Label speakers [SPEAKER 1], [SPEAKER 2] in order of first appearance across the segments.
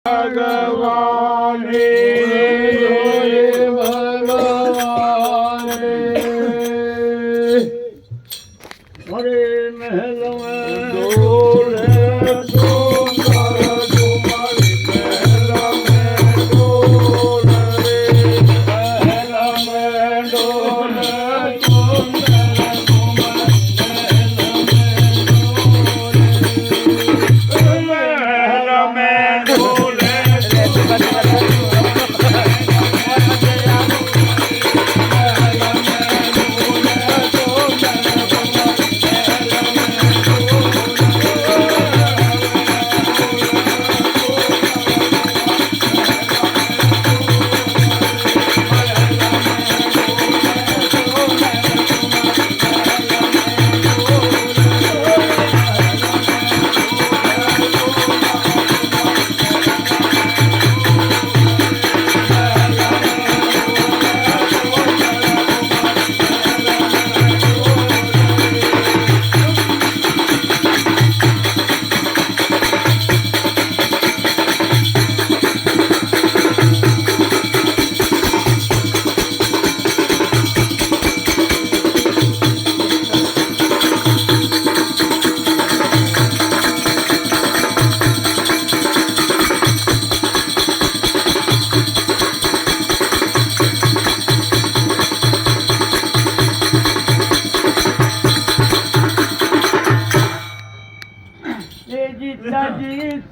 [SPEAKER 1] भगवान हरे महल में डोले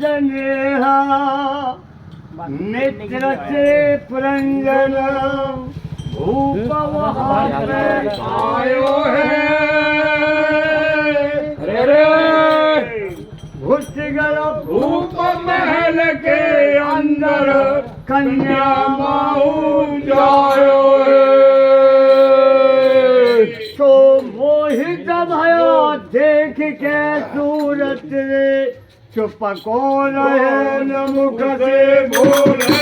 [SPEAKER 1] स्नेहा नेत्र से पुरंजन भूप आयो है घुस गया भूप महल के अंदर कन्या माऊ जायो है तो मोहित भयो देख के सूरत रे चुप कौन है न मुख से बोले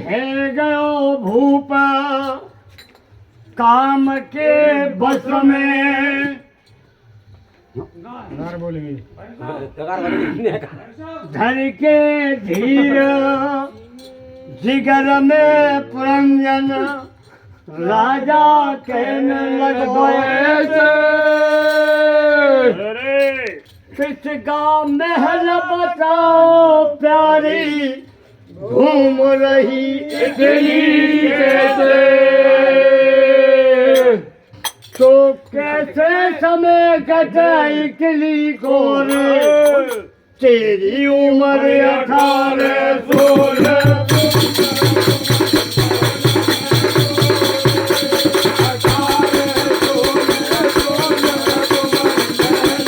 [SPEAKER 1] है गयो भूप काम के बस में धर के धीर जिगर में पुरंजन राजा कहने लग किसका महल बताओ प्यारी घूम रही इतनी कैसे तो कैसे समय कटाई किली को रे तेरी उम्र 18-16
[SPEAKER 2] Hare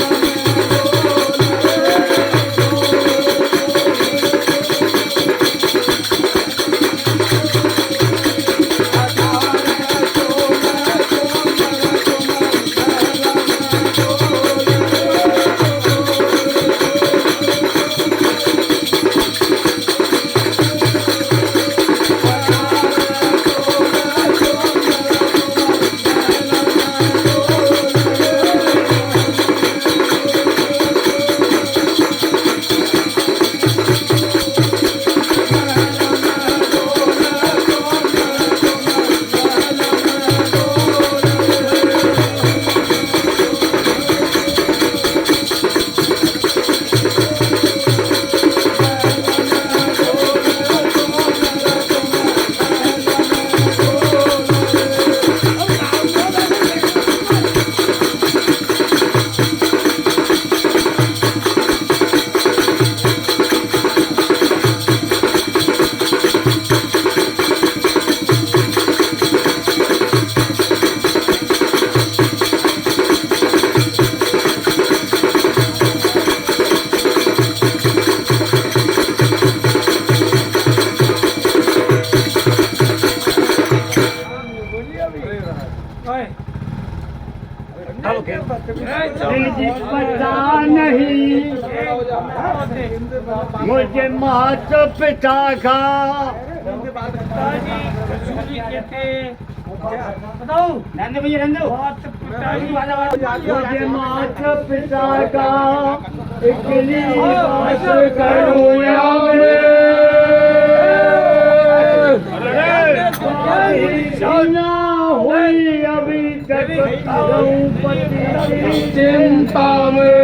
[SPEAKER 1] मुझे पता नहीं मुझे मात पिता का मुझे मात पिता का इकली बात करूँ या मैं हुई अभी तक द्रौपदी की चिंता में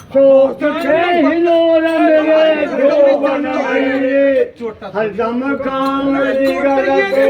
[SPEAKER 1] सोच के हिलोर मेरे जोबन मेरे हरदम काम दिगर के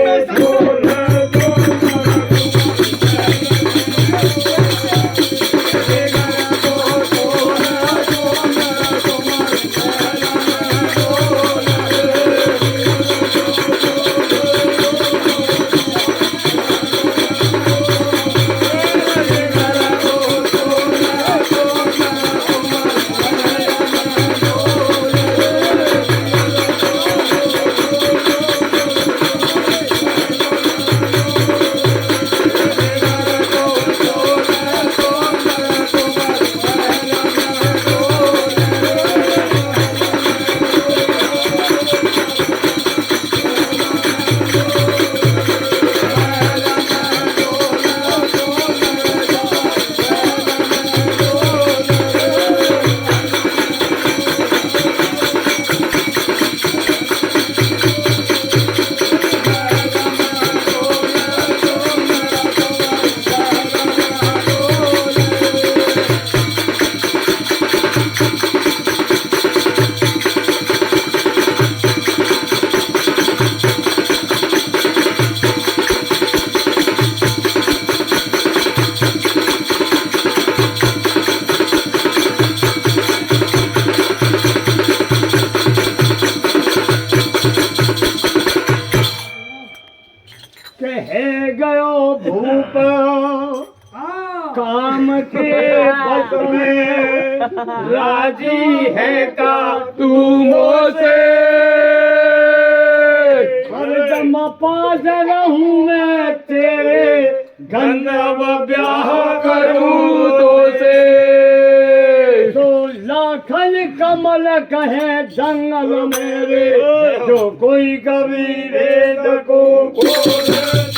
[SPEAKER 1] कह गयो भूप काम के बस में राजी है का तू मोसे हरदम पास रहूं मैं तेरे गंधर्व ब्याह करूं तो से तो लाखन कमल कहे जंगल मेरे जो कोई कभी वेद को